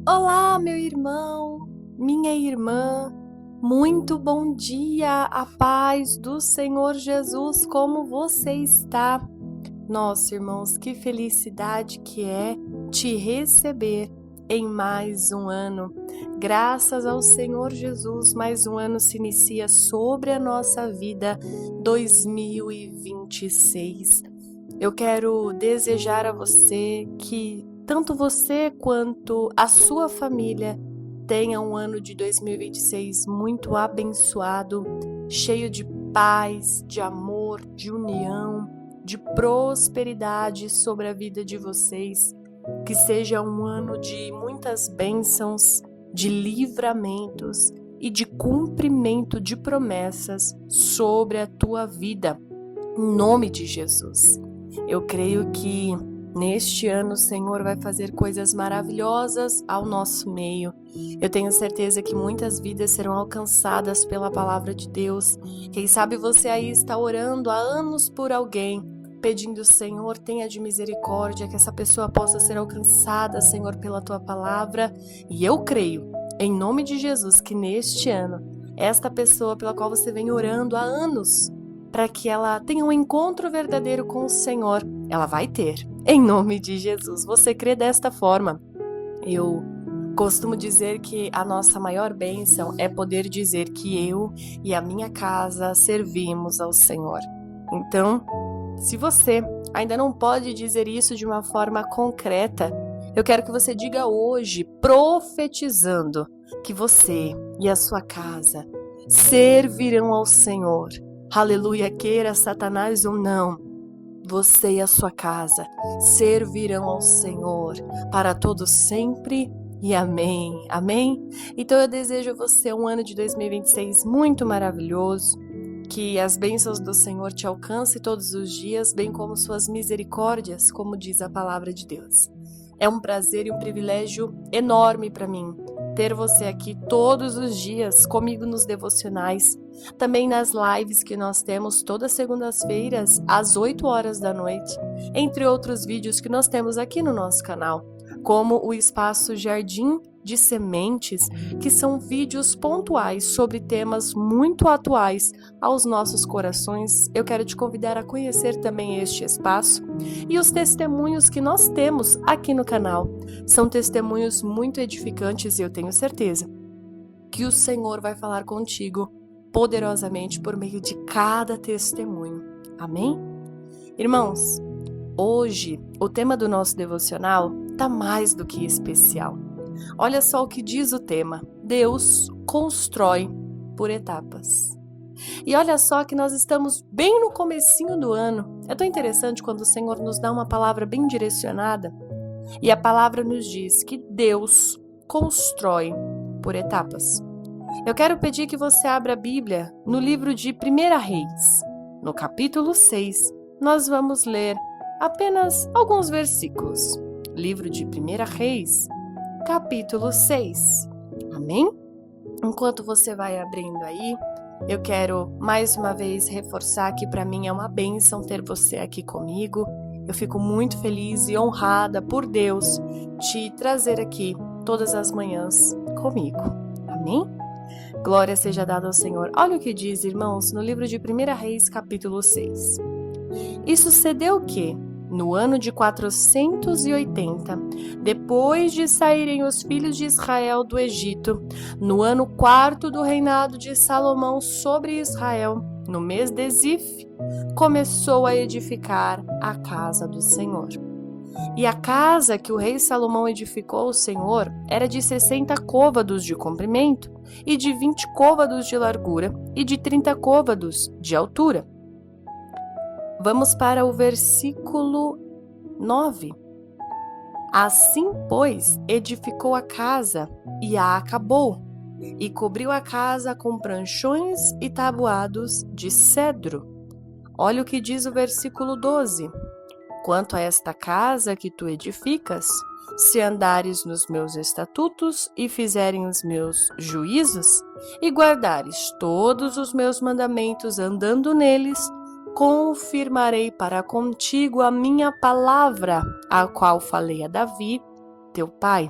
Olá, meu irmão, minha irmã, muito bom dia, a paz do Senhor Jesus, como você está? Nossa, irmãos, que felicidade que é te receber em mais um ano. Graças ao Senhor Jesus, mais um ano se inicia sobre a nossa vida, 2026. Eu quero desejar a você que tanto você quanto a sua família tenha um ano de 2026 muito abençoado, cheio de paz, de amor, de união, de prosperidade sobre a vida de vocês. Que seja um ano de muitas bênçãos, de livramentos e de cumprimento de promessas sobre a tua vida. Em nome de Jesus. Eu creio que neste ano o Senhor vai fazer coisas maravilhosas ao nosso meio. Eu tenho certeza que muitas vidas serão alcançadas pela palavra de Deus. Quem sabe você aí está orando há anos por alguém, pedindo, Senhor, tenha de misericórdia, que essa pessoa possa ser alcançada, Senhor, pela tua palavra. E eu creio, em nome de Jesus, que neste ano, esta pessoa pela qual você vem orando há anos, para que ela tenha um encontro verdadeiro com o Senhor, ela vai ter, em nome de Jesus. Você crê desta forma? Eu costumo dizer que a nossa maior bênção é poder dizer que eu e a minha casa servimos ao Senhor. Então, se você ainda não pode dizer isso de uma forma concreta, eu quero que você diga hoje, profetizando, que você e a sua casa servirão ao Senhor. Aleluia, queira Satanás ou não, você e a sua casa servirão ao Senhor para todo sempre e amém, amém? Então eu desejo a você um ano de 2026 muito maravilhoso, que as bênçãos do Senhor te alcancem todos os dias, bem como suas misericórdias, como diz a palavra de Deus. É um prazer e um privilégio enorme para mim ter você aqui todos os dias comigo nos devocionais, também nas lives que nós temos todas as segundas-feiras às 8 horas da noite, entre outros vídeos que nós temos aqui no nosso canal, como o Espaço Jardim de Sementes, que são vídeos pontuais sobre temas muito atuais aos nossos corações. Eu quero te convidar a conhecer também este espaço e os testemunhos que nós temos aqui no canal. São testemunhos muito edificantes e eu tenho certeza que o Senhor vai falar contigo poderosamente por meio de cada testemunho. Amém? Irmãos, hoje o tema do nosso devocional está mais do que especial. Olha só o que diz o tema: Deus constrói por etapas. E olha só que nós estamos bem no comecinho do ano. É tão interessante quando o Senhor nos dá uma palavra bem direcionada. E a palavra nos diz que Deus constrói por etapas. Eu quero pedir que você abra a Bíblia no livro de 1 Reis. No capítulo 6, nós vamos ler apenas alguns versículos. Livro de 1 Reis, capítulo 6. Amém? Enquanto você vai abrindo aí, eu quero mais uma vez reforçar que para mim é uma bênção ter você aqui comigo. Eu fico muito feliz e honrada por Deus te trazer aqui todas as manhãs comigo. Amém? Glória seja dada ao Senhor. Olha o que diz, irmãos, no livro de 1 Reis, capítulo 6. E sucedeu que, no ano de 480, depois de saírem os filhos de Israel do Egito, no ano 4º do reinado de Salomão sobre Israel, no mês de Zif, começou a edificar a casa do Senhor. E a casa que o rei Salomão edificou ao Senhor era de 60 côvados de comprimento, e de 20 côvados de largura, e de 30 côvados de altura. Vamos para o versículo 9. Assim, pois, edificou a casa e a acabou, e cobriu a casa com pranchões e tabuados de cedro. Olha o que diz o versículo 12. Quanto a esta casa que tu edificas, se andares nos meus estatutos e fizerem os meus juízos, e guardares todos os meus mandamentos andando neles, confirmarei para contigo a minha palavra, a qual falei a Davi, teu pai.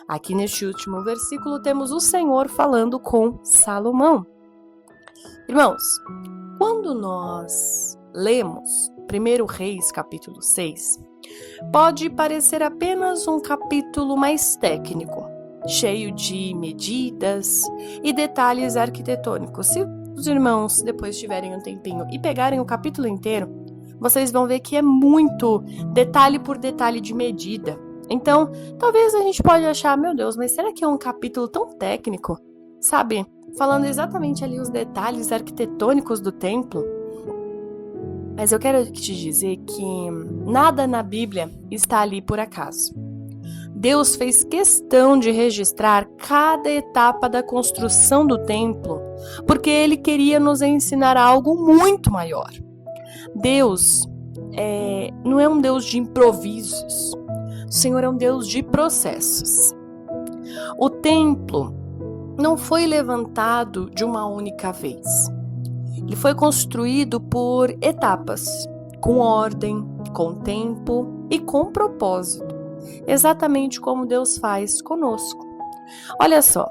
Aqui neste último versículo temos o Senhor falando com Salomão. Irmãos, quando nós lemos 1 Reis capítulo 6, pode parecer apenas um capítulo mais técnico, cheio de medidas e detalhes arquitetônicos. Se os irmãos depois tiverem um tempinho e pegarem o capítulo inteiro, vocês vão ver que é muito detalhe por detalhe de medida. Então, talvez a gente pode achar, meu Deus, mas será que é um capítulo tão técnico? Sabe, falando exatamente ali os detalhes arquitetônicos do templo. Mas eu quero te dizer que nada na Bíblia está ali por acaso. Deus fez questão de registrar cada etapa da construção do templo, porque Ele queria nos ensinar algo muito maior. Deus não é um Deus de improvisos. O Senhor é um Deus de processos. O templo não foi levantado de uma única vez. Ele foi construído por etapas, com ordem, com tempo e com propósito, exatamente como Deus faz conosco. Olha só,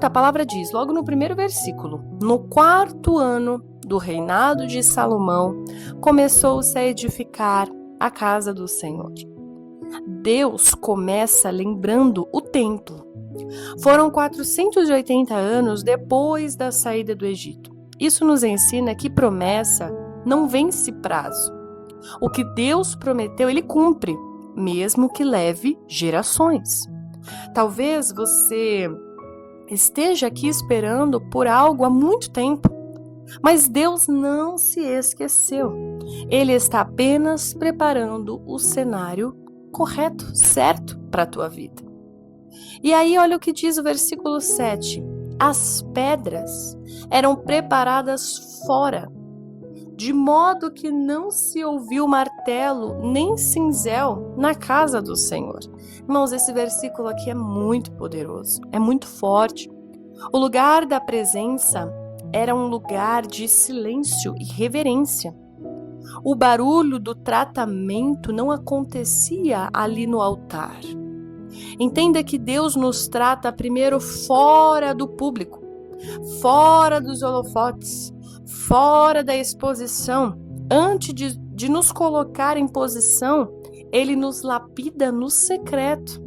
a palavra diz, logo no primeiro versículo, no 4º ano do reinado de Salomão, começou-se a edificar a casa do Senhor. Deus começa lembrando o templo. Foram 480 anos depois da saída do Egito. Isso nos ensina que promessa não vence prazo. O que Deus prometeu, Ele cumpre, mesmo que leve gerações. Talvez você esteja aqui esperando por algo há muito tempo, mas Deus não se esqueceu. Ele está apenas preparando o cenário correto, certo para a tua vida. E aí olha o que diz o versículo 7. As pedras eram preparadas fora, de modo que não se ouviu martelo nem cinzel na casa do Senhor. Irmãos, esse versículo aqui é muito poderoso, é muito forte. O lugar da presença era um lugar de silêncio e reverência. O barulho do tratamento não acontecia ali no altar. Entenda que Deus nos trata primeiro fora do público, fora dos holofotes, fora da exposição. Antes de nos colocar em posição, Ele nos lapida no secreto.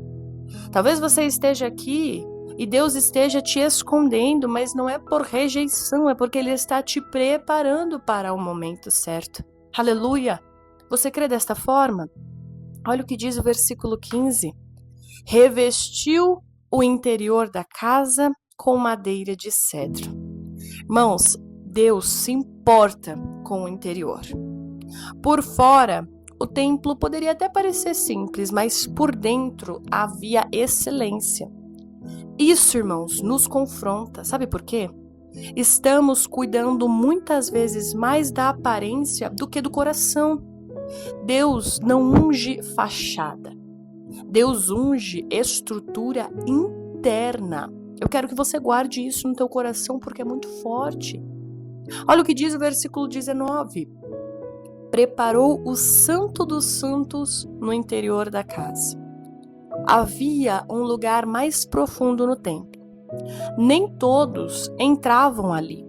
Talvez você esteja aqui e Deus esteja te escondendo, mas não é por rejeição, é porque Ele está te preparando para o momento certo. Aleluia! Você crê desta forma? Olha o que diz o versículo 15. Revestiu o interior da casa com madeira de cedro. Irmãos, Deus se importa com o interior. Por fora, o templo poderia até parecer simples, mas por dentro havia excelência. Isso, irmãos, nos confronta. Sabe por quê? Estamos cuidando muitas vezes mais da aparência do que do coração. Deus não unge fachada. Deus unge estrutura interna. Eu quero que você guarde isso no teu coração porque é muito forte. Olha o que diz o versículo 19. Preparou o Santo dos Santos no interior da casa. Havia um lugar mais profundo no templo. Nem todos entravam ali.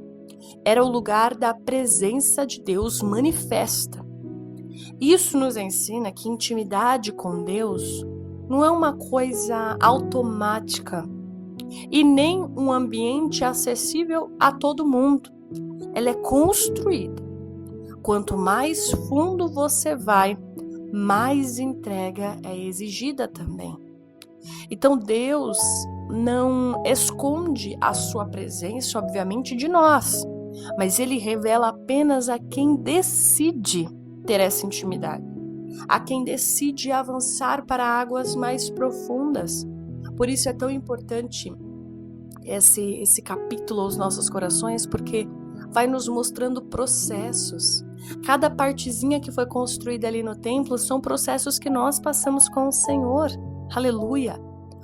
Era o lugar da presença de Deus manifesta. Isso nos ensina que intimidade com Deus não é uma coisa automática e nem um ambiente acessível a todo mundo. Ela é construída. Quanto mais fundo você vai, mais entrega é exigida também. Então Deus não esconde a sua presença, obviamente, de nós, mas Ele revela apenas a quem decide ter essa intimidade, a quem decide avançar para águas mais profundas. Por isso é tão importante esse capítulo aos nossos corações, porque vai nos mostrando processos. Cada partezinha que foi construída ali no templo são processos que nós passamos com o Senhor. Aleluia!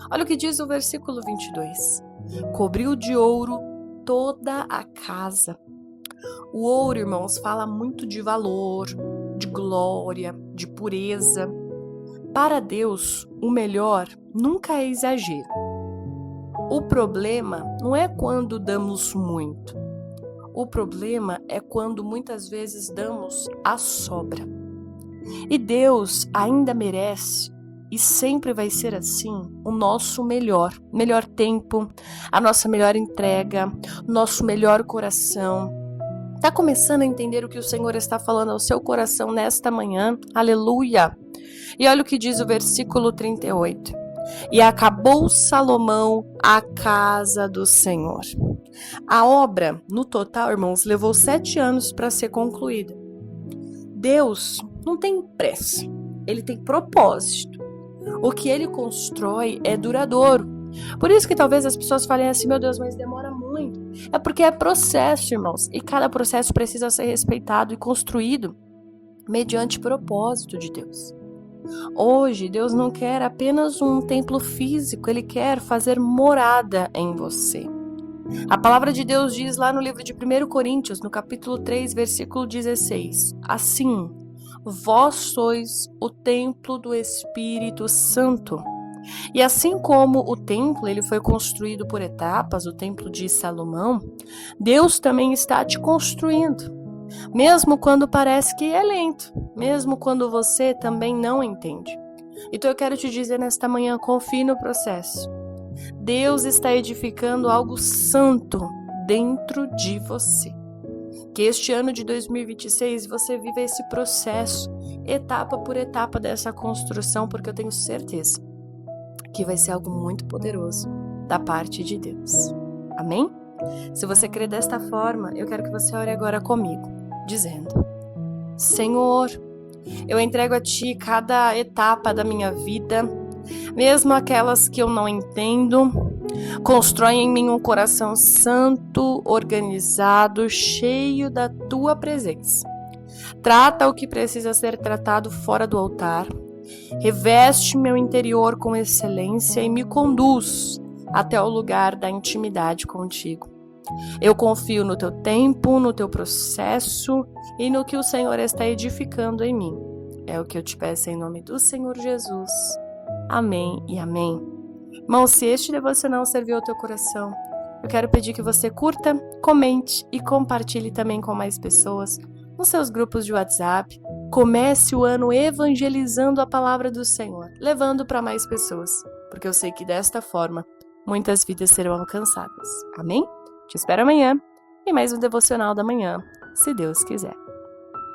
Olha o que diz o versículo 22. Cobriu de ouro toda a casa. O ouro, irmãos, fala muito de valor, de glória, de pureza. Para Deus, o melhor nunca é exagero. O problema não é quando damos muito. O problema é quando muitas vezes damos a sobra. E Deus ainda merece, e sempre vai ser assim, o nosso melhor tempo, a nossa melhor entrega, nosso melhor coração. Está começando a entender o que o Senhor está falando ao seu coração nesta manhã? Aleluia! E olha o que diz o versículo 38. E acabou Salomão a casa do Senhor. A obra, no total, irmãos, levou 7 anos para ser concluída. Deus não tem pressa, Ele tem propósito. O que Ele constrói é duradouro. Por isso que talvez as pessoas falem assim, meu Deus, mas demora muito. É porque é processo, irmãos, e cada processo precisa ser respeitado e construído mediante propósito de Deus. Hoje, Deus não quer apenas um templo físico, Ele quer fazer morada em você. A palavra de Deus diz lá no livro de 1 Coríntios, no capítulo 3, versículo 16, assim, vós sois o templo do Espírito Santo. E assim como o templo ele foi construído por etapas, o templo de Salomão, Deus também está te construindo. Mesmo quando parece que é lento, mesmo quando você também não entende. Então eu quero te dizer nesta manhã, confie no processo. Deus está edificando algo santo dentro de você. Que este ano de 2026 você viva esse processo, etapa por etapa dessa construção, porque eu tenho certeza que vai ser algo muito poderoso da parte de Deus. Amém? Se você crê desta forma, eu quero que você ore agora comigo, dizendo: Senhor, eu entrego a Ti cada etapa da minha vida, mesmo aquelas que eu não entendo. Constrói em mim um coração santo, organizado, cheio da Tua presença. Trata o que precisa ser tratado fora do altar. Reveste meu interior com excelência e me conduz até o lugar da intimidade contigo. Eu confio no teu tempo, no teu processo e no que o Senhor está edificando em mim. É o que eu te peço em nome do Senhor Jesus. Amém e amém. Irmão, se este devocional serviu ao teu coração, eu quero pedir que você curta, comente e compartilhe também com mais pessoas nos seus grupos de WhatsApp. Comece o ano evangelizando a palavra do Senhor, levando para mais pessoas, porque eu sei que desta forma muitas vidas serão alcançadas. Amém? Te espero amanhã em mais um devocional da manhã, se Deus quiser.